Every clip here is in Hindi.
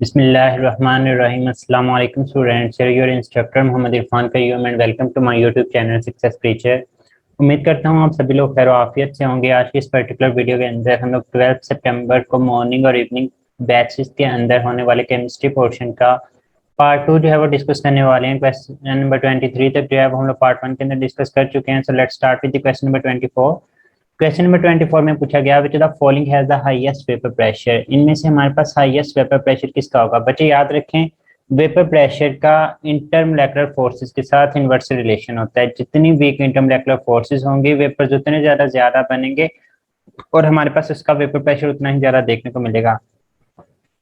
बिस्मिल्लाहिर्रहमानिर्रहीम। अस्सलाम वालेकुम students, your instructor Mohammad Irfan Qayyum and welcome to my YouTube channel success teacher. उम्मीद करता हूँ आप सभी लोग खैर आफियत से होंगे। आज की इस पर्टिकुलर वीडियो के अंदर हम लोग 12 सितंबर को मॉर्निंग और इवनिंग बैचेस के अंदर होने वाले केमिस्ट्री पोर्शन का पार्ट 2 जो है वो डिस्कस करने वाले हैं। क्वेश्चन नंबर 23 तक जो है वो हम लोग पार्ट 1 के अंदर डिस्कस कर चुके हैं। So let's start with the question number 24। Question number 24 में पूछा गया which the following has the highest vapour pressure. इनमें से हमारे पास हाईएस्ट वेपर प्रेशर किसका होगा। बच्चे याद रखें, वेपर प्रेशर का इंटरमोलेकुलर फोर्सेस के साथ इनवर्स रिलेशन होता है। जितनी वीक इंटरमोलेकुलर फोर्सेस होंगी, वेपर्स उतने ज्यादा बनेंगे और हमारे पास उसका वेपर प्रेशर उतना ही ज्यादा देखने को मिलेगा।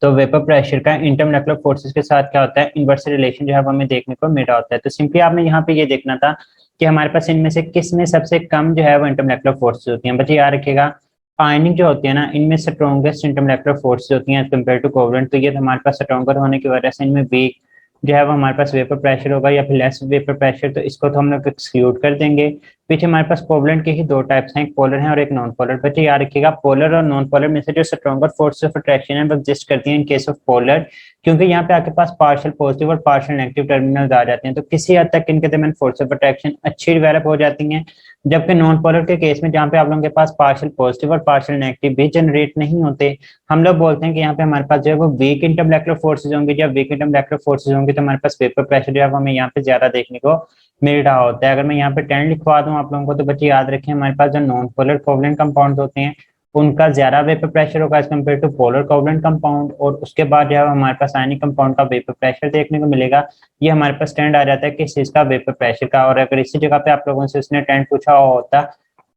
तो वेपर प्रेशर का इंटरमोलेकुलर फोर्सेस के साथ क्या होता है, इनवर्स रिलेशन जो है वो हमें देखने को मिल रहा होता है। तो सिंपली आपने यहाँ पे ये देखना था कि हमारे पास इनमें से किस में सबसे कम जो है वो इंटरमोलेकुलर फोर्सेस होती हैं। बच्चे याद रखिएगा, आयनिक जो होती है ना, इनमें स्ट्रॉन्गेस्ट इंटरमोलेकुलर फोर्सेस होती हैं कंपेयर टू कोवलेंट। तो ये हमारे पास स्ट्रॉन्गर होने की वजह से इनमें वीक जो है वो हमारे पास वेपर प्रेशर होगा या फिर लेस वेपर प्रेशर, तो इसको तो हम लोग एक्सक्लूड कर देंगे। पीछे हमारे पास कोवलेंट के ही दो टाइप्स हैं, एक पोलर है और एक नॉन पोलर। बच्चे याद रखिएगा, पोलर और नॉन पोलर में से जो स्ट्रॉन्गर फोर्स ऑफ अट्रैक्शन है वो एग्जिस्ट करती है इन केस ऑफ पोलर, क्योंकि यहाँ पे आपके पास पार्शियल पॉजिटिव और पार्शियल नेगेटिव टर्मिनल्स आ जाते हैं। तो किसी हद तक इनके दरमियान फोर्स ऑफ अट्रैक्शन अच्छी डेवलप हो जाती हैं। जबकि नॉन पोलर के केस में, जहाँ पे आप लोगों के पास पार्शियल पॉजिटिव और पार्शियल नेगेटिव भी जनरेट नहीं होते, हम लोग बोलते हैं कि यहाँ पे हमारे पास जो है वो वीक इंटरमोलेकुलर फोर्सेज होंगे। जब वीक इंटरमोलेकुलर फोर्सेज होंगे तो हमारे पास वेपर प्रेशर जो है वो हमें यहाँ पे ज्यादा देखने को मिल रहा होता है। अगर मैं यहाँ पे 10 लिखवा दूं आप लोगों को, तो बच्चे याद रखें हमारे पास जो नॉन पोलर कोवलेंट कंपाउंड होते हैं उनका ज्यादा वेपर प्रेशर होगा as compare to polar covalent compound, और उसके बाद जो है हमारे पास आयनिक कंपाउंड का वेपर प्रेशर देखने को मिलेगा। ये हमारे पास ट्रेंड आ जाता है किस चीज का, वेपर प्रेशर का। और अगर इसी जगह पे आप लोगों से उसने ट्रेंड पूछा हुआ होता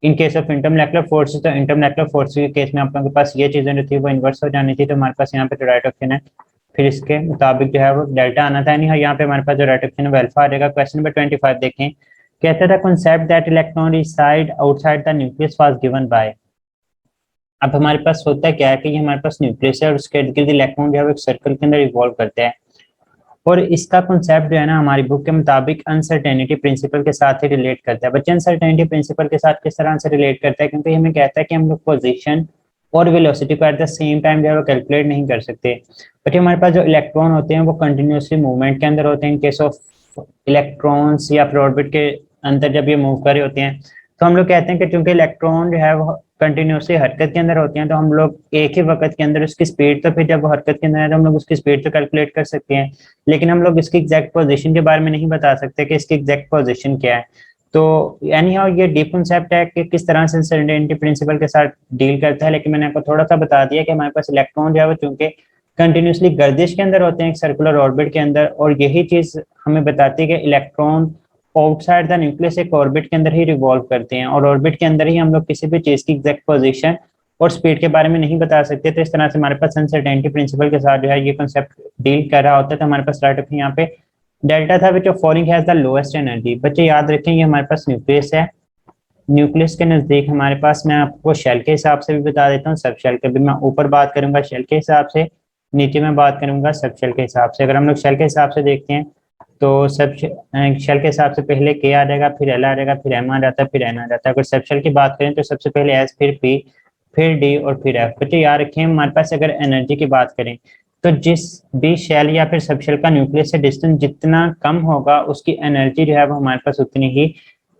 इन केस ऑफ इंटरमोलेकुलर फोर्सेस, तो इंटरमोलेकुलर फोर्स के केस में आप लोगों के पास ये चीजें जो थी वो इन्वर्स हो जानी थी। तो हमारे पास यहाँ पे जो राइट ऑप्शन है फिर इसके मुताबिक जो है वो डेल्टा आना था, नहीं यहाँ पे हमारे पास जो राइट ऑप्शन है वो अल्फा आ जाएगा। क्वेश्चन नंबर 25 देखें, कहता था concept that electron reside outside the nucleus was given by. अब हमारे पास होता है क्या है कि ये हमारे पास न्यूक्लियस है और उसके इर्द गिर्द इलेक्ट्रॉन जो है वो एक सर्कल के अंदर इवॉल्व करते हैं, और इसका कॉन्सेप्ट जो है ना हमारी बुक के मुताबिक अनसर्टेनिटी प्रिंसिपल के साथ ही रिलेट करता है। बच्चे अनसर्टेनिटी प्रिंसिपल के साथ किस तरह से रिलेट करता है, क्योंकि हमें कहता है कि हम लोग पोजीशन और वेलोसिटी को एट द सेम टाइम जो है वो कैलकुलेट नहीं कर सकते। बट हमारे पास जो इलेक्ट्रॉन होते हैं वो कंटिन्यूसली मूवमेंट के अंदर होते हैं। इन केस ऑफ इलेक्ट्रॉन्स या फिर ऑर्बिट के अंदर जब ये मूव कर रहे होते हैं, तो हम लोग कहते हैं कि चूंकि इलेक्ट्रॉन जो है वो कंटिन्यूसली हरकत के अंदर होते हैं, तो हम लोग एक ही वक्त के अंदर उसकी स्पीड, तो फिर जब वो हरकत के अंदर है तो हम लोग उसकी स्पीड तो कैलकुलेट कर सकते हैं, लेकिन हम लोग इसकी एग्जैक्ट पोजीशन के बारे में नहीं बता सकते कि इसकी एग्जैक्ट पोजीशन क्या है। तो यानी हाउ ये डीप कॉन्सेप्ट है कि किस तरह से अनसर्टेनिटी प्रिंसिपल के साथ डील करता है। लेकिन मैंने आपको थोड़ा सा बता दिया कि हमारे पास इलेक्ट्रॉन जो है वो चूंकि कंटिन्यूसली गर्दिश के अंदर होते हैं एक सर्कुलर ऑर्बिट के अंदर, और यही चीज हमें बताती है कि इलेक्ट्रॉन आउटसाइड द न्यूक्लियस एक ऑर्बिट के अंदर ही रिवॉल्व करते हैं, और ऑर्बिट के अंदर ही हम लोग किसी भी चीज की एग्जैक्ट पोजीशन और स्पीड के बारे में नहीं बता सकते। तो इस तरह से हमारे पास अनसर्टेनिटी प्रिंसिपल के साथ जो है ये कॉन्सेप्ट डील कर रहा होता है। तो हमारे पास राइट ऑफ यहाँ पे डेल्टा था which of following has the lowest energy. बच्चे याद रखें ये हमारे पास न्यूक्लियस है, न्यूक्लियस के नजदीक हमारे पास, मैं आपको शेल के हिसाब से भी बता देता हूँ, सब शेल के भी मैं ऊपर बात करूंगा शेल के हिसाब से, नीचे में बात करूंगा सब शेल के हिसाब से। अगर हम लोग शेल के हिसाब से देखते हैं तो सब शेल के हिसाब से पहले के आ जाएगा, फिर एल आ जाएगा, फिर एम आ जाता है, फिर एन आ जाता है। अगर सब शेल की बात करें तो सबसे पहले एस, फिर पी, फिर डी और फिर एफ। बच्चे याद रखें हमारे पास अगर एनर्जी की बात करें तो जिस भी शेल या फिर सब शेल का न्यूक्लियस से डिस्टेंस जितना कम होगा उसकी एनर्जी जो है वो हमारे पास उतनी ही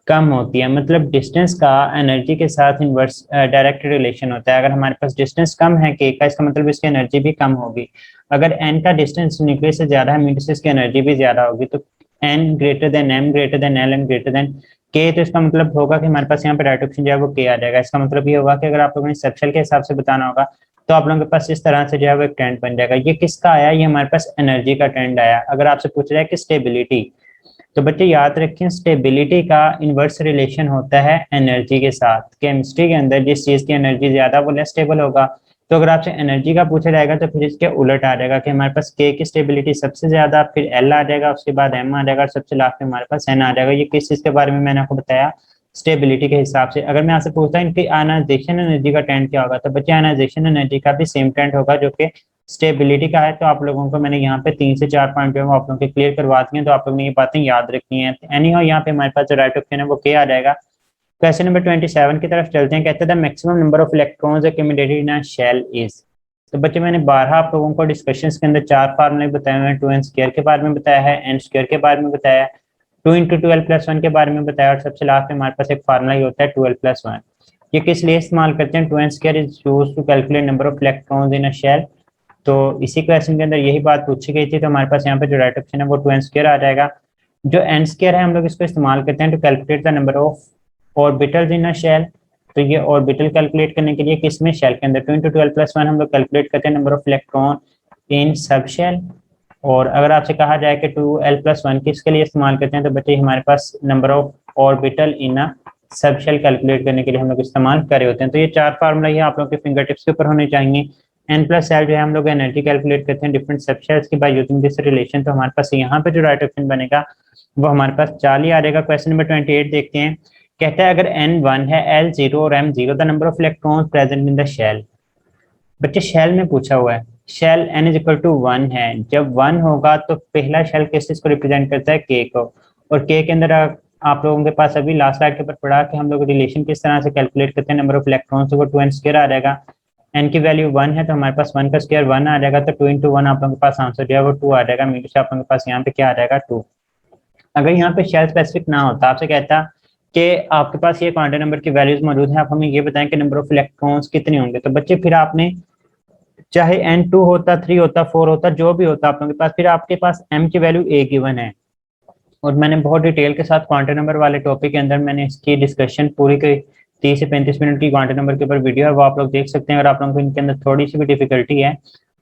कम होती है। मतलब डिस्टेंस का एनर्जी के साथ इनवर्स डायरेक्ट रिलेशन होता है। अगर हमारे पास डिस्टेंस कम है के का, इसका मतलब इसकी एनर्जी भी कम होगी। अगर एन का डिस्टेंस न्यूक्लियस से ज्यादा है मीन्स इसकी एनर्जी भी ज्यादा होगी। तो N greater than M greater than L M greater than K, तो इसका मतलब होगा कि हमारे पास यहाँ पे राइट ऑप्शन जो है वो के आ जाएगा। इसका मतलब ये होगा कि अगर आप लोगों ने सबशेल के हिसाब से बताना होगा तो आप लोगों के पास इस तरह से जो है वो एक ट्रेंड बन जाएगा। ये किसका आया, ये हमारे पास एनर्जी का ट्रेंड आया। अगर आपसे पूछ रहा है कि स्टेबिलिटी, तो बच्चे याद रखें स्टेबिलिटी का इनवर्स रिलेशन होता है एनर्जी के साथ। केमिस्ट्री के अंदर जिस चीज की एनर्जी ज्यादा वो लेस स्टेबल होगा। तो अगर आपसे एनर्जी का पूछा जाएगा तो फिर इसके उलट आ जाएगा कि हमारे पास के की स्टेबिलिटी सबसे ज्यादा, फिर एल आ जाएगा, उसके बाद एम आ जाएगा और सबसे लास्ट में हमारे पास एन आ जाएगा। ये किस चीज के बारे में मैंने आपको बताया, स्टेबिलिटी के हिसाब से। अगर मैं आपसे पूछता हूँ इनकी आयनाइजेशन एनर्जी का ट्रेंड क्या होगा, तो बच्चे आयनाइजेशन एनर्जी का भी सेम ट्रेंड होगा जो कि स्टेबिलिटी का है। तो आप लोगों को मैंने यहाँ पे 3 से 4 पॉइंट जो है आप लोगों के क्लियर करवा दिए हैं, तो आप लोगों ने ये बातें याद रखनी है। एनी हाउ यहाँ पे हमारे पास जो राइट ऑप्शन है वो क्या आ जाएगा। क्वेश्चन नंबर 27 की तरफ चलते हैं। कहते हैं maximum number of electrons accumulated in a shell is. तो बच्चे मैंने 12 आप लोगों को डिस्कशंस के अंदर 4 फार्मूले बताए हुए हैं। 2n² के बारे में बताया है, n² के बारे में बताया है, 2 इंटू 12+1 के बारे में बताया, और सबसे लास्ट में हमारे पास एक फार्मूला ही होता है 12+1। ये किस लिए इस्तेमाल करते हैं? 2n² is used to calculate number of electrons in a shell. तो इसी क्वेश्चन के अंदर यही बात पूछी गई थी, तो हमारे पास यहाँ पे जो राइट ऑप्शन है वो 2n² आ जाएगा। जो n² है हम लोग इसको इस्तेमाल करते हैं to calculate the number of orbitals in a shell. तो ये ऑर्बिटल कैलकुलेट करने के लिए किसमें? शेल के अंदर 2 इंटू 12+1 हम लोग कैलकुलेट करते हैं नंबर ऑफ इलेक्ट्रॉन इन सब शेल। और अगर आपसे कहा जाए कि 2l+1 किसके लिए इस्तेमाल करते हैं, तो बच्चे हमारे पास number of orbital in a sub shell calculate करने के लिए हम लोग इस्तेमाल कर रहे होते हैं। तो ये 4 फार्मूला ही आप लोग के फिंगर टिप्स के ऊपर होने चाहिए। n+l जो है हम लोग एनर्जी कैलकुलेट करते हैं डिफरेंट सब शेल्स की बाय यूजिंग दिस रिलेशन। तो हमारे पास यहाँ पे जो राइट ऑप्शन बनेगा वो हमारे पास 4 ही आ जाएगा। क्वेश्चन नंबर 28 देखते हैं। कहता है अगर n1 है, l0 और m0 the number of electrons present in the shell. बच्चे शेल में पूछा हुआ है, shell n is equal to 1 है। जब 1 होगा तो पहला शेल किस चीज को रिप्रेजेंट करता है? k को। और k के अंदर आप लोगों के पास अभी लास्ट स्लाइड के ऊपर पढ़ा कि हम लोग रिलेशन किस तरह से कैलकुलेट करते हैं नंबर ऑफ इलेक्ट्रॉन्स, तो वो 2n² आ जाएगा। n की वैल्यू 1 है तो हमारे पास 1 का स्क्वायर 1 आ जाएगा, तो 2 इंटू 1 आप लोगों के पास आंसर जो है वो 2 आ जाएगा। मीटर से आप लोगों के पास यहाँ पे क्या आ जाएगा? 2। अगर यहाँ पे शेल स्पेसिफिक ना होता, आपसे कहता कि आपके पास ये क्वांटम नंबर की वैल्यूज मौजूद है, आप हमें ये बताएं कि नंबर ऑफ इलेक्ट्रॉन्स कितने होंगे, तो बच्चे फिर आपने चाहे n2 होता, 3 होता, 4 होता, जो भी होता आप लोगों के पास, फिर आपके पास m की वैल्यू a गिवन है। और मैंने बहुत डिटेल के साथ क्वांटम नंबर वाले टॉपिक के अंदर मैंने इसकी डिस्कशन पूरी की 30 से 35 मिनट की क्वांटम नंबर के ऊपर वीडियो है, वो आप लोग देख सकते हैं। अगर आप लोगों को इनके अंदर थोड़ी सी भी डिफिकल्टी है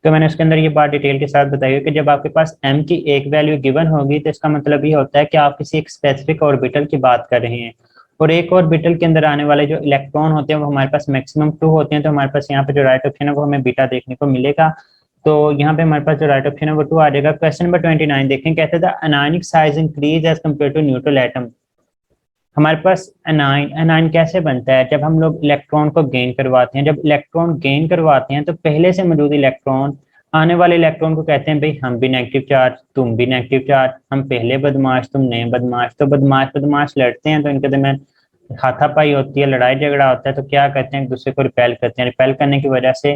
तो मैंने उसके अंदर ये बात डिटेल के साथ बताई है कि जब आपके पास m की एक वैल्यू गिवन होगी तो इसका मतलब ये होता है कि आप किसी एक स्पेसिफिक ऑर्बिटल की बात कर रहे हैं। और एक ऑर्बिटल के अंदर आने वाले जो इलेक्ट्रॉन होते हैं वो हमारे पास मैक्सिमम 2 होते हैं। तो हमारे पास यहाँ पे जो राइट ऑप्शन है वो हमें बीटा देखने को मिलेगा। तो यहाँ पे हमारे पास जो राइट ऑप्शन है वो 2 आ जाएगा। क्वेश्चन नंबर 29 देखें। कहते हैं anionic size increase as compare to neutral atom. हमारे पास एनाइन कैसे बनता है? जब हम लोग इलेक्ट्रॉन को गेन करवाते हैं। जब इलेक्ट्रॉन गेन करवाते हैं तो पहले से मौजूद इलेक्ट्रॉन, आने वाले इलेक्ट्रॉन को कहते हैं भाई हम भी नेगेटिव चार्ज, तुम भी नेगेटिव चार्ज, हम पहले बदमाश, तुम नए बदमाश। तो बदमाश बदमाश लड़ते हैं तो इनके दरमियान हाथापाई होती है, लड़ाई झगड़ा होता है, तो क्या करते हैं? एक दूसरे को रिपेल करते हैं। रिपेल करने की वजह से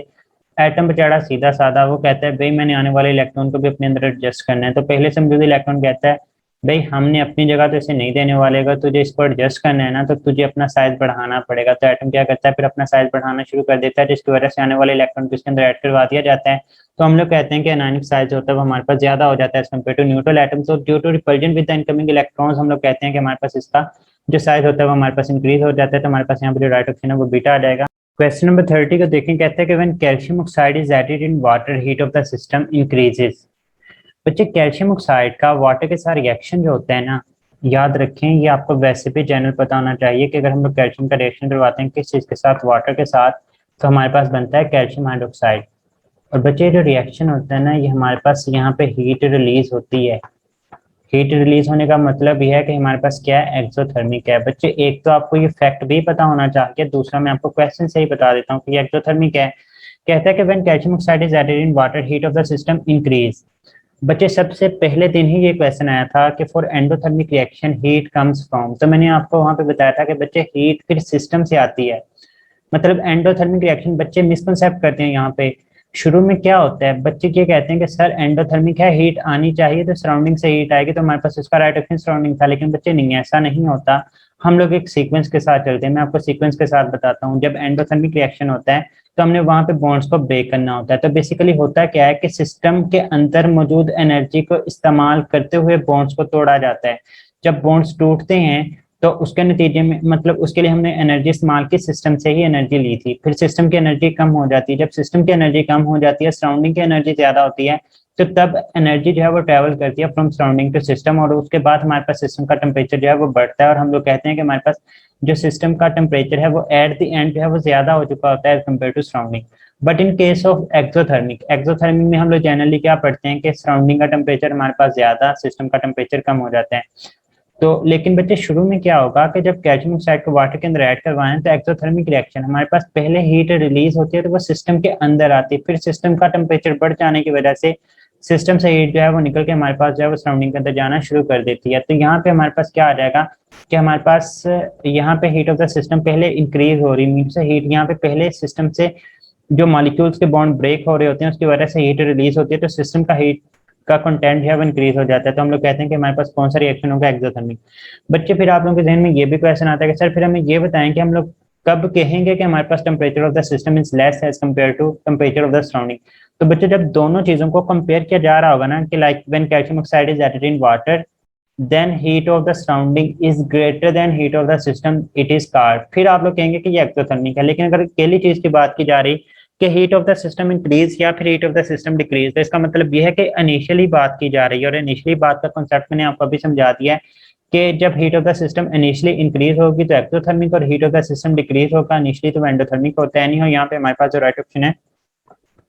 एटम बेचारा सीधा साधा वो कहता है भाई मैंने आने वाले इलेक्ट्रॉन को भी अपने अंदर एडजस्ट करना है। तो पहले से मौजूद इलेक्ट्रॉन कहता है भाई हमने अपनी जगह तो इसे नहीं देने वाले, अगर तुझे इसको एडजस्ट करना है ना तो तुझे अपना साइज बढ़ाना पड़ेगा। तो एटम क्या करता है? फिर अपना साइज बढ़ाना शुरू कर देता है, जिसकी वजह से आने वाले इलेक्ट्रॉन को इसके अंदर ऐड करवा दिया जाता है। तो हम लोग कहते हैं कि एनायनिक साइज होता है वो हमारे पास ज्यादा हो जाता है as compare to neutral atom. तो due to repulsion with the incoming electrons हम लोग कहते हैं कि हमारे पास इसका जो साइज होता है वो हमारे पास इंक्रीज हो जाता है। तो हमारे पास यहाँ पर जो राइट ऑप्शन है वो बीटा आ जाएगा। क्वेश्चन नंबर 30 को देखें। कहते हैं कि when calcium oxide is added in water heat of the system increases. बच्चे कैल्शियम ऑक्साइड का वाटर के साथ रिएक्शन जो होता है ना, याद रखें ये आपको वैसे भी जनरल पता होना चाहिए कि अगर हम लोग कैल्शियम का रिएक्शन करवाते हैं किस चीज़ के साथ? वाटर के साथ, तो हमारे पास बनता है कैल्शियम हाइड्रोक्साइड। और बच्चे जो रिएक्शन होता है ना ये हमारे पास यहाँ पे हीट रिलीज होती है। हीट रिलीज होने का मतलब यह है कि हमारे पास क्या है? एक्सोथर्मिक है। बच्चे एक तो आपको ये फैक्ट भी पता होना चाहिए, दूसरा मैं आपको क्वेश्चन से ही बता देता हूँ कि ये एक्सोथर्मिक है। कहता है कि when calcium oxide is added in water heat of the system increase. बच्चे सबसे पहले दिन ही ये क्वेश्चन आया था कि for endothermic reaction heat comes from. तो मैंने आपको वहां पे बताया था कि बच्चे हीट फिर सिस्टम से आती है। मतलब एंडोथर्मिक रिएक्शन बच्चे मिसकंसेप्ट करते हैं। यहाँ पे शुरू में क्या होता है, बच्चे ये कहते हैं कि सर एंडोथर्मिक है, हीट आनी चाहिए तो सराउंडिंग से हीट आएगी, तो हमारे पास इसका राइट ऑप्शन सराउंडिंग था। लेकिन बच्चे नहीं, ऐसा नहीं होता। हम लोग एक सीक्वेंस के साथ चलते हैं। मैं आपको सीक्वेंस के साथ बताता हूँ। जब एंडोथर्मिक रिएक्शन होता है तो हमने वहां पे बॉन्ड्स को ब्रेक करना होता है। तो बेसिकली होता क्या है कि सिस्टम के अंदर मौजूद एनर्जी को इस्तेमाल करते हुए बॉन्ड्स को तोड़ा जाता है। जब बॉन्ड्स टूटते हैं तो उसके नतीजे में मतलब उसके लिए हमने एनर्जी इस्तेमाल की, सिस्टम से ही एनर्जी ली थी। फिर सिस्टम की एनर्जी कम हो जाती है। जब सिस्टम की एनर्जी कम हो जाती है, सराउंडिंग की एनर्जी ज्यादा होती है, तो तब एनर्जी जो है वो ट्रेवल करती है फ्रॉम सराउंडिंग टू सिस्टम। और उसके बाद हमारे पास सिस्टम का टेम्परेचर जो है वो बढ़ता है। और हम लोग कहते हैं कि हमारे पास जो सिस्टम का टेम्परेचर है वो एट द एंड जो है वो ज्यादा हो चुका होता है compare to surrounding. But in case of exothermic, exothermic में हम लोग जनरली क्या पढ़ते हैं कि सराउंडिंग का टेम्परेचर हमारे पास ज्यादा, सिस्टम का टेम्परेचर कम हो जाता है। तो लेकिन बच्चे शुरू में क्या होगा कि जब कैल्शियम ऑक्साइड को वाटर के अंदर ऐड करवाएं तो एक्सोथर्मिक रिएक्शन हमारे पास पहले हीट रिलीज होती है तो वो सिस्टम के अंदर आती है। फिर सिस्टम का टेम्परेचर बढ़ जाने की वजह से सिस्टम से हीट जो है वो निकल के हमारे पास जो है वो सराउंडिंग के अंदर जाना शुरू कर देती है। तो यहाँ पे हमारे पास क्या आ जाएगा कि हमारे पास यहाँ पे हीट ऑफ द सिस्टम पहले इंक्रीज हो रही, मीन से हीट यहाँ पे पहले सिस्टम से जो मॉलिक्यूल्स के बॉन्ड ब्रेक हो रहे होते हैं उसकी वजह से हीट रिलीज होती है, तो सिस्टम का हीट का कंटेंट जो है वो इंक्रीज हो जाता है। तो हम लोग कहते हैं कि हमारे पास कौन सा रिएक्शन होगा, एक्सोथर्मिक। बच्चे फिर आप लोगों के जहन में ये भी क्वेश्चन आता है कि सर फिर हमें ये बताएं कि हम लोग कब कहेंगे कि हमारे पास temperature of the system is less as compare to temperature of the surrounding. तो बच्चे जब दोनों चीजों को कंपेयर किया जा रहा होगा ना, कि like when calcium oxide is added in water then heat of the surrounding is greater than heat of the system, it is card. फिर आप लोग कहेंगे कि ये एक्सोथर्मिक है। लेकिन अगर अकेली चीज की बात की जा रही कि heat of the system increase या फिर heat of the system decrease, तो इसका मतलब ये है कि इनिशियली बात की जा रही है। और इनिशियली बात का कॉन्सेप्ट मैंने आपको अभी समझा दिया है कि जब heat of the system initially increase होगी तो एक्सोथर्मिक, और heat of the system decrease होगा इनिशियली तो एंडोथर्मिक होता है। नहीं हो यहाँ पे हमारे पास जो राइट ऑप्शन है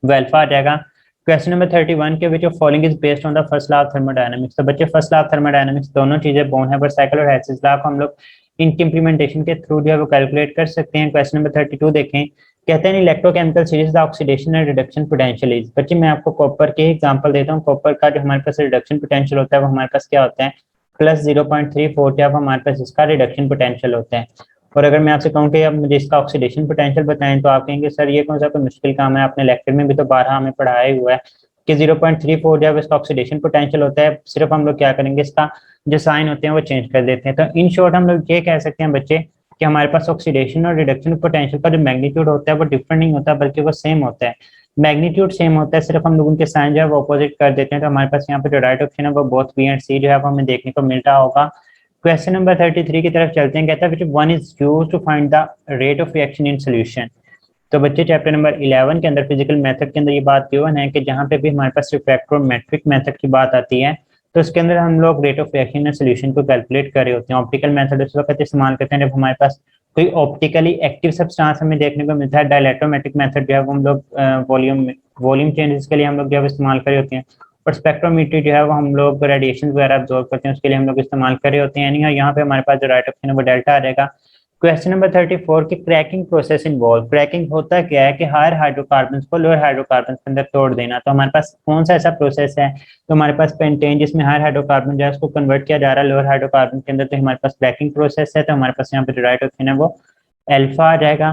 वो अल्फा आ जाएगा। क्वेश्चन नंबर 31 के which of following is based on the first law of thermodynamics. तो बच्चे फर्स्ट लॉ ऑफ थर्मोडायनामिक्स दोनों चीजें बोर्न है, बट साइकिल और हैसेस लॉ को हम लोग इनकी इंप्लीमेंटेशन के थ्रू जो है वो कैलकुलेट कर सकते हैं। क्वेश्चन नंबर 32 देखें, कहते हैं electrochemical series the oxidation and reduction potential is. बच्चे मैं आपको कॉपर के एग्जांपल देता हूँ। कॉपर का जो हमारे पास रिडक्शन पोटेंशियल होता है वो हमारे पास क्या होता है, प्लस 0.34, जब हमारे पास इसका रिडक्शन पोटेंशियल होता है। और अगर मैं आपसे कहूँ कि अब मुझे इसका ऑक्सीडेशन पोटेंशियल बताएं, तो आप कहेंगे सर ये कौन सा कोई मुश्किल काम है, आपने लेक्चर में भी तो 12 हमें पढ़ाया हुआ है कि 0.34 जब इसका ऑक्सीडेशन पोटेंशियल होता है, सिर्फ हम लोग क्या करेंगे इसका जो साइन होते हैं वो चेंज कर देते हैं। तो इन शॉर्ट हम लोग ये कह सकते हैं बच्चे कि हमारे पास ऑक्सीडेशन और रिडक्शन पोटेंशियल का जो मैग्नीट्यूड होता है वो डिफरेंट नहीं होता, बल्कि वो सेम होता है। मैग्नीट्यूड सेम होता है, सिर्फ हम लोग उनके साइन जो है वो अपोजिट कर देते हैं। तो हमारे पास यहाँ पे जो राइट ऑप्शन है वो बोथ बी एंड सी जो है वो हमें देखने को मिल रहा होगा। क्वेश्चन नंबर 33 की तरफ चलते हैं। कहता है which one is used to find the rate of reaction in solution. तो बच्चे चैप्टर नंबर 11 के अंदर फिजिकल मेथड के अंदर ये बात गिवन है कि जहाँ पे भी हमारे पास रिफ्रैक्ट्रोमेट्रिक मेथड की बात आती है तो उसके अंदर हम लोग रेट ऑफ रिएक्शन सोल्यूशन को कैलकुलेट कर रहे होते हैं। ऑप्टिकल मेथड उस वक्त इस्तेमाल करते हैं जब हमारे पास कोई ऑप्टिकली एक्टिव सब्सटेंस हमें देखने को मिलता है। डायलेक्ट्रोमेट्रिक मेथड जो है वो हम लोग वॉल्यूम चेंजेस के लिए हम लोग जो है इस्तेमाल कर रहे होते हैं। और स्पेक्ट्रोमीट्री जो है वो हम लोग रेडिएशन वगैरह ऑब्जॉर्व करते हैं उसके लिए हम लोग इस्तेमाल कर रहे होते हैं। यानी यहाँ पे हमारे पास जो राइट ऑप्शन है वो डेल्टा आ जाएगा। क्वेश्चन नंबर 34 की क्रैकिंग प्रोसेस इन्वॉल्व। क्रैकिंग होता क्या है कि हायर हाइड्रोकार्बन को लोअर हाइड्रोकार्बन के अंदर तोड़ देना। तो हमारे पास कौन सा ऐसा प्रोसेस है, तो हमारे पास पेंटेन जिसमें हायर हाइड्रोकार्बन जो है उसको कन्वर्ट किया जा रहा है लोअर हाइड्रोकार्बन के अंदर, तो हमारे पास क्रैकिंग प्रोसेस है। तो हमारे पास यहाँ पे जो राइट ऑप्शन है वो अल्फा आ जाएगा।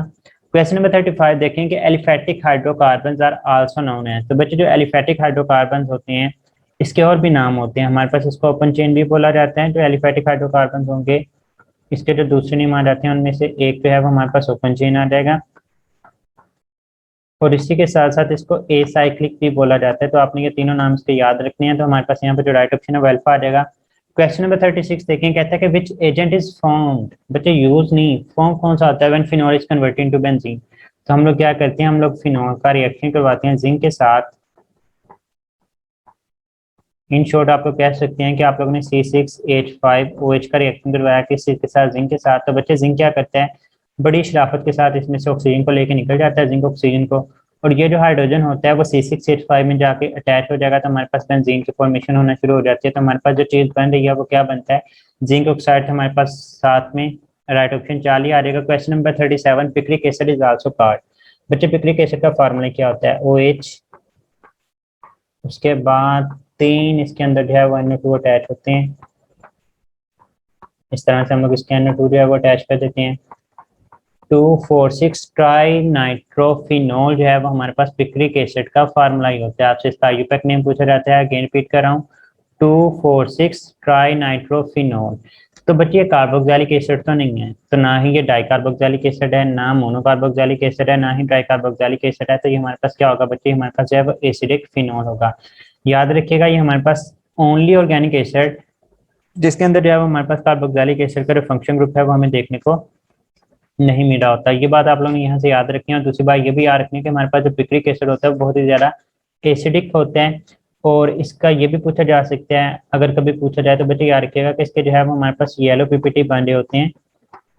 क्वेश्चन नंबर 35 देखें कि aliphatic hydrocarbon are also known है। तो बच्चे जो एलिफेटिक हाइड्रोकार्बन होते हैं इसके और भी नाम होते हैं। हमारे पास इसको ओपन चेन भी बोला जाता है। जो एलिफेटिक हाइड्रोकार्बन होंगे इसके जो दूसरे नेम आ जाते हैं उनमें से एक जो है वो हमारे पास ओपन चेन आ जाएगा, और इसी के साथ साथ इसको एसाइक्लिक भी बोला जाता है। तो आपने ये तीनों नाम इसके याद रखने हैं। तो हमारे पास यहाँ पे जो राइट ऑप्शन है वो अल्फा आ जाएगा। क्वेश्चन नंबर 36 देखें, कहता है कि विच एजेंट इज फॉर्म्ड। बच्चे यूज नहीं, फॉर्म कौन सा होता है, when phenol is converted into benzene. तो हम लोग क्या करते हैं, हम लोग फिनोल का रिएक्शन करवाते हैं जिंक के साथ। इन शॉर्ट आप लोग कह सकते हैं कि आप लोगों ने C6H5OH का रिएक्शन करवाया किसी के साथ, जिंक के साथ। तो बच्चे जिंक क्या करता है, बड़ी शराफत के साथ इसमें से ऑक्सीजन को लेके निकल जाता है, जिंक ऑक्सीजन को, और ये जो हाइड्रोजन होता है वो C6H5 में जाके अटैच हो जाएगा। तो हमारे पास बेंजीन की फॉर्मेशन होना शुरू हो जाती है। तो हमारे पास जो चीज बन रही है वो क्या बनता है, जिंक ऑक्साइड। हमारे पास साथ में राइट ऑप्शन 40 आ जाएगा। Question number 37, picric acid is also called. बच्चे पिक्रिक एसिड का फार्मूला क्या होता है, OH, उसके बाद 3 इसके अंदर जो है वो NO2 अटैच होते हैं। इस तरह से हम लोग इसके NO2 जो है वो अटैच कर देते हैं। 2,4,6 ट्राई नाइट्रोफिनोल जो है वो हमारे पास पिक्रिक एसिड का फार्मूला ही होता है। आपसे इसका यूपैक नेम पूछा जाता है, अगेन रिपीट कर रहा हूँ, 2,4,6 ट्राई नाइट्रोफिनोल। तो बच्चे ये कार्बोक्सिलिक एसिड तो नहीं है, तो ना ही ये डाइकार्बोक्सिलिक एसिड है, ना मोनोकार्बोक्सिलिक एसिड है, ना ही ट्राइकार्बोक्सिलिक एसिड है। तो ये हमारे पास क्या होगा बच्चे, हमारे पास जो है वो एसिडिक फिनोल होगा। याद रखिएगा ये हमारे पास ओनली ऑर्गेनिक एसिड जिसके अंदर जो है वो हमारे पास कार्बोक्सिलिक एसिड का जो फंक्शन ग्रुप है वो हमें देखने को नहीं मिला होता। ये बात आप लोगों ने यहाँ से याद रखनी है। और दूसरी बात ये भी याद रखनी है कि हमारे पास जो पिक्रिक एसिड होता है वो बहुत ही ज्यादा एसिडिक होते हैं। और इसका ये भी पूछा जा सकता है, अगर कभी पूछा जाए तो बच्चे याद रखिएगा कि इसके जो है वो हमारे पास येलो पीपीटी बन रहे होते हैं।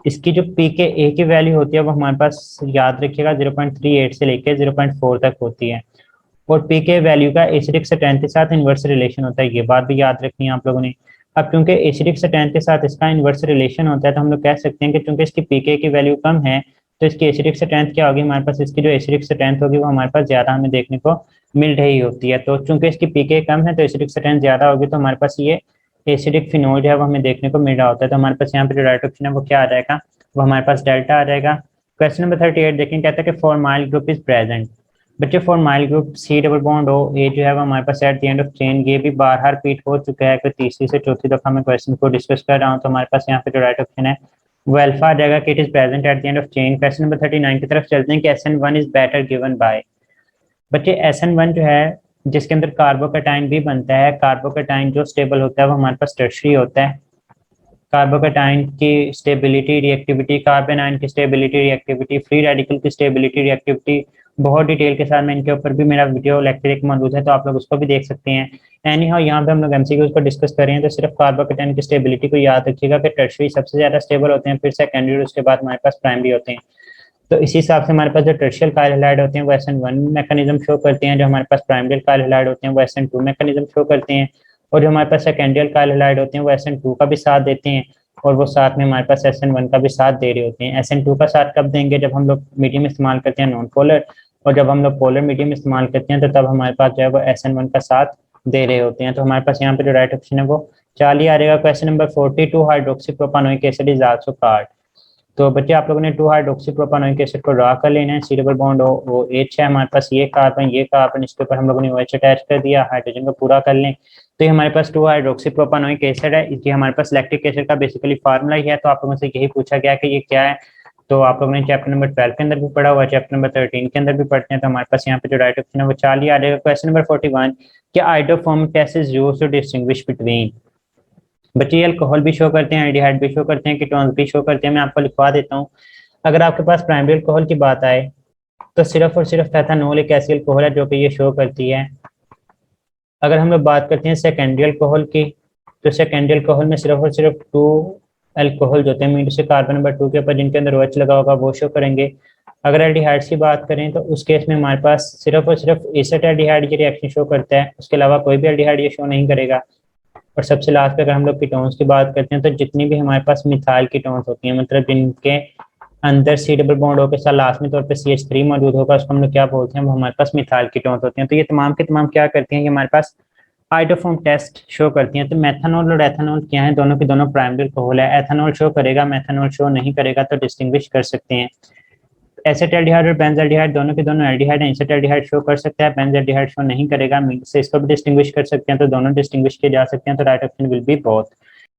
इसकी जो pKa की वैल्यू होती है वो हमारे पास याद रखिएगा 0.38 से लेकर 0.4 तक होती है। और pK वैल्यू का एसिडिक स्ट्रेंथ के साथ इन्वर्स रिलेशन होता है, ये बात भी याद रखनी है आप लोगों ने। अब क्योंकि एसिडिक स्ट्रेंथ के साथ इसका इन्वर्स रिलेशन होता है तो हम लोग कह सकते हैं कि चूंकि इसकी pK की वैल्यू कम है तो इसकी एसिडिक स्ट्रेंथ क्या होगी, हमारे पास इसकी जो एसिडिक स्ट्रेंथ होगी वो हमारे पास ज्यादा हमें देखने को मिल रही होती है। तो चूंकि इसकी pK कम है तो एसिडिक स्ट्रेंथ ज्यादा होगी, तो हमारे पास ये एसिडिक फिनोल जो है वो हमें देखने को मिल रहा होता है। तो हमारे पास यहाँ पे जो राइट ऑप्शन है वो क्या आ जाएगा, वो हमारे पास डेल्टा आ जाएगा। क्वेश्चन नंबर 38 देखें, कहता है कि फॉर्माइल ग्रुप इज प्रेजेंट। बच्चे formyl group C double bond हो ए जो है वो हमारे पास at the end of chain, ये भी बार रिपीट हो चुका है कि तीसरी से चौथी दफा मैं क्वेश्चन को डिस्कस कर रहा हूँ। तो हमारे पास यहाँ पे जो राइट ऑप्शन है वो अल्फा आ जाएगा कि it is present at the end of chain. Question number 39 की तरफ चलते हैं कि SN1 is better given by. बच्चे SN1 जो है जिसके अंदर कार्बोकैटाइन भी बनता है, कार्बोकैटाइन जो स्टेबल होता है वो हमारे पास टर्शरी होता है। कार्बोकैटाइन की स्टेबिलिटी रिएक्टिविटी, कार्बन आयन की स्टेबिलिटी रिएक्टिविटी, फ्री रेडिकल की स्टेबिलिटी रिएक्टिविटी, बहुत डिटेल के साथ में इनके ऊपर भी मेरा वीडियो लेक्चर एक मौजूद है, तो आप लोग उसको भी देख सकते हैं। एनी हाउ यहाँ पे हम लोग एमसीक्यूज को डिस्कस कर रहे हैं, तो सिर्फ कार्बोकैटाइन की स्टेबिलिटी को याद रखिएगा कि टर्शरी सबसे ज्यादा स्टेबल होते हैं, फिर सेकेंडरी, उसके बाद हमारे पास प्राइमरी होते हैं। तो इसी हिसाब से हमारे पास जो टर्शियल कायल हैलाइड होते हैं वो SN1 मैकेनिज्म शो करते हैं, जो हमारे पास प्राइमरी कायल हैलाइड होते हैं वो SN2 मैकेनिज्म शो करते हैं, और जो हमारे पास सेकेंडरी कायल हैलाइड होते हैं वो SN2 का भी साथ देते हैं, और वो साथ में हमारे पास SN1 का भी साथ दे रहे होते हैं। SN2 का साथ कब देंगे? जब हम लोग मीडियम इस्तेमाल करते हैं नॉन पोलर, और जब हम लोग पोलर मीडियम इस्तेमाल करते हैं तो तब हमारे पास जो है वो SN1 का साथ दे रहे होते हैं। तो हमारे पास यहाँ पे जो राइट ऑप्शन है वो 40 आ रहेगा। Question number 42 hydroxy propanoic acid is also called. तो बच्चे आप लोगों ने 2 हाइड्रोक्सी प्रोपानोइक एसिड को ड्रा कर लेना है। सी डबल बॉन्ड वो H है हमारे पास, ये कार्बन इसके ऊपर हम लोगों ने OH अटैच कर दिया, हाइड्रोजन को पूरा कर लें। तो ये हमारे पास 2 हाइड्रोक्सी प्रोपानोइक एसिड है, ये हमारे पास लैक्टिक एसिड का बेसिकली फार्मूला ही है। तो आप लोगों से यही पूछा गया कि ये क्या है, तो आप लोगों ने चैप्टर नंबर 12 के अंदर भी पढ़ा हुआ है, चैप्टर नंबर 13 के अंदर भी पढ़ते हैं। तो हमारे पास यहाँ पे जो राइट ऑप्शन है वो 40 आ जाएगा। क्वेश्चन नंबर 41, क्या iodoform test is used to distinguish between. बच्चे अल्कोहल भी शो करते हैं, एल्डिहाइड भी शो करते हैं, कीटोन्स भी शो करते हैं। मैं आपको लिखवा देता हूँ। अगर आपके पास प्राइमरी अल्कोहल की बात आए तो सिर्फ और सिर्फ एथेनॉल एक ऐसी अल्कोहल है जो कि ये शो करती है। अगर हम लोग बात करते हैं सेकेंडरी अल्कोहल की, तो सेकेंडरी अल्कोहल में सिर्फ और सिर्फ 2 अल्कोहल जो होते हैं मीन से कार्बन नंबर 2 के ऊपर जिनके अंदर OH लगा होगा वो शो करेंगे। अगर एल्डिहाइड्स की बात करें तो उस केस में हमारे पास सिर्फ और सिर्फ एसिटाल्डिहाइड ये रिएक्शन शो करता है, उसके अलावा कोई भी एल्डिहाइड ये शो नहीं करेगा। और सबसे लास्ट पे अगर हम लोग कीटोन्स की बात करते हैं तो जितनी भी हमारे पास मिथाइल कीटोन्स होती हैं, मतलब जिनके अंदर सी डबल बॉन्ड होकर साथ लास्ट में तौर पे CH3 मौजूद होगा, उसको हम लोग क्या बोलते हैं, वो हमारे पास मिथाइल कीटोन्स होते हैं। तो ये तमाम के तमाम क्या करती हैं, ये हमारे पास आइडोफॉर्म टेस्ट शो करती हैं। तो मेथनॉल और एथेनॉल क्या है, दोनों के दोनों प्राइमरी अल्कोहल है। एथेनॉल शो करेगा, मेथनॉल शो नहीं करेगा, तो डिस्टिंग्विश कर सकते हैं। एसिटाल्डिहाइड और बेंजाल्डिहाइड दोनों के दोनों एल्डिहाइड हैं। एसिटाल्डिहाइड शो कर सकता है, बेंजाल्डिहाइड शो नहीं करेगा, से इसको भी डिस्टिंग्विश कर सकते हैं, तो दोनों डिस्टिंग्विश किए जा सकते हैं। तो right option will be both.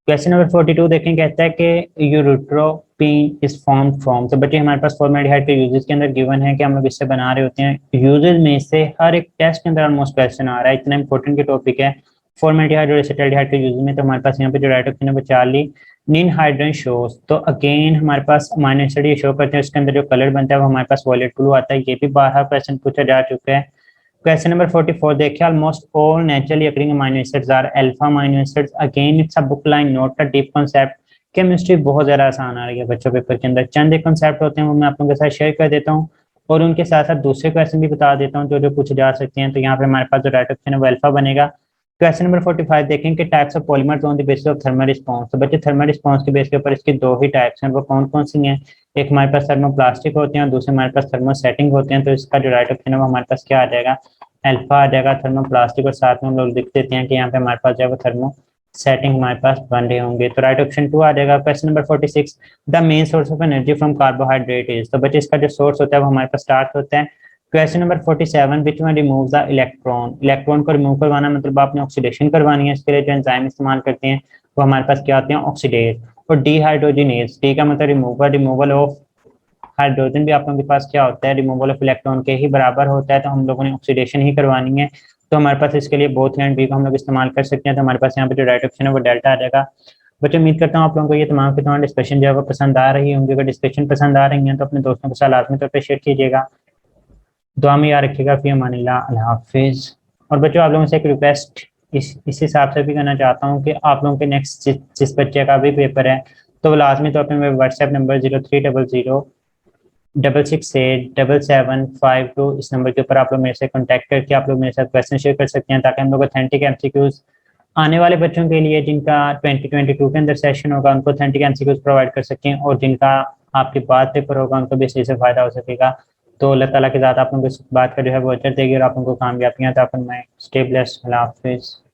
Question number 42 देखें, कहता है कि यूरोट्रोपिन इज फॉर्म फ्रॉम। तो बच्चे हमारे पास फॉर्मेल्डिहाइड के यूजेस के अंदर गिवन है कि हम लोग इससे बना रहे होते हैं। यूजेस में से हर एक टेस्ट के अंदर ऑलमोस्ट क्वेश्चन आ रहा है, इतना इंपॉर्टेंट के टॉपिक है फॉर्मेल्डिहाइड और एसिटाल्डिहाइड के यूज में। तो हमारे पास यहाँ पे जो राइट ऑप्शन है वो 40 नीन हाइड्रोजन शोज। तो अगेन हमारे पास अमीनो एसिड ये शो करते हैं, उसके अंदर जो कलर बनता है वो हमारे पास वॉयलेट ब्लू आता है। ये भी बारहा क्वेश्चन पूछा जा चुका है। क्वेश्चन नंबर 44 देखिए, almost all naturally occurring amino acids are alpha amino acids. Again it's a book line, not a deep concept. Chemistry बहुत ज्यादा आसान आ रही है बच्चों पेपर के अंदर, चंद एक कांसेप्ट होते हैं वो मैं आप लोगों के साथ शेयर कर देता हूँ, और उनके साथ साथ दूसरे क्वेश्चन भी बता देता हूँ जो जो पूछे जा सकते हैं। तो यहाँ पे हमारे पास जो राइट ऑप्शन है वो अल्फा बनेगा। क्वेश्चन नंबर 45 देखें कि types of polymers on the basis of thermal response. तो बच्चे थर्मल रिस्पांस के बेस के ऊपर इसकी 2 ही टाइप्स हैं, वो कौन कौन सी हैं? एक हमारे पास थर्मोप्लास्टिक होते हैं और दूसरे हमारे पास थर्मोसेटिंग होते हैं। तो इसका जो राइट ऑप्शन है वो हमारे पास क्या आ जाएगा, अल्फा आ जाएगा थर्मोप्लास्टिक, और साथ में हम लोग लिख देते हैं कि यहाँ पे हमारे पास जो है वो थर्मोसेटिंग हमारे पास बन रहे होंगे। तो राइट ऑप्शन 2 आ जाएगा। Question number 46, the main source of energy from carbohydrate is. तो बच्चे इसका जो सोर्स होता है वो हमारे पास स्टार्ट होता है। Question number 47, which one remove the electron. Electron को रिमूव करवाना मतलब आपने ऑक्सीडेशन करवानी है, इसके लिए जो एंजाइम इस्तेमाल करते हैं वो हमारे पास क्या होते हैं, ऑक्सीडेज। और डीहाइड्रोजिनेज, डी का मतलब रिमूवल, रिमूवल ऑफ हाइड्रोजन भी आप लोगों के पास क्या होता है, रिमूवल ऑफ इलेक्ट्रॉन के ही बराबर होता है। तो हम लोगों ने ऑक्सीडेशन ही करवानी है, तो हमारे पास इसके लिए बोथ एंड बी को हम लोग इस्तेमाल कर सकते हैं। तो हमारे पास यहाँ पे जो राइट ऑप्शन है वो डेल्टा आ जाएगा। बच्चों उम्मीद करता हूँ आप लोगों को ये तमाम के तमाम डिस्कशन जो है वो पसंद आ रही होंगी। अगर डिस्कशन पसंद आ रही है तो अपने दोस्तों के साथ लाजमी तौर पर शेयर कीजिएगा। दुआ में याद रखिएगा, फी अमानिल्लाह, अल्लाह हाफिज़। और बच्चों आप लोगों से एक रिक्वेस्ट इस हिसाब से भी करना चाहता हूँ कि आप लोगों के नेक्स्ट जिस बच्चे का भी पेपर है तो वो लाजमी तौर पर मेरे व्हाट्सएप नंबर 0300-6687-7752 इस नंबर के ऊपर आप लोग मेरे से कॉन्टैक्ट करके आप लोग मेरे साथ क्वेश्चन शेयर कर सकते हैं, ताकि हम लोग ऑथेंटिक एमसीक्यूज आने वाले बच्चों के लिए जिनका 2022 के अंदर सेशन होगा उनको ऑथेंटिक एमसीक्यूज प्रोवाइड कर सकें, और जिनका आपके बाद पेपर होगा उनको भी सही से फायदा हो सकेगा। तो अल्लाह ताला की ज़ात आप लोगों को इस बात का जो है वो अजर देगी और आप लोगों को कामयाबियाँ अता फरमाए। स्टे ब्लेस्ड, अल्लाह हाफिज़।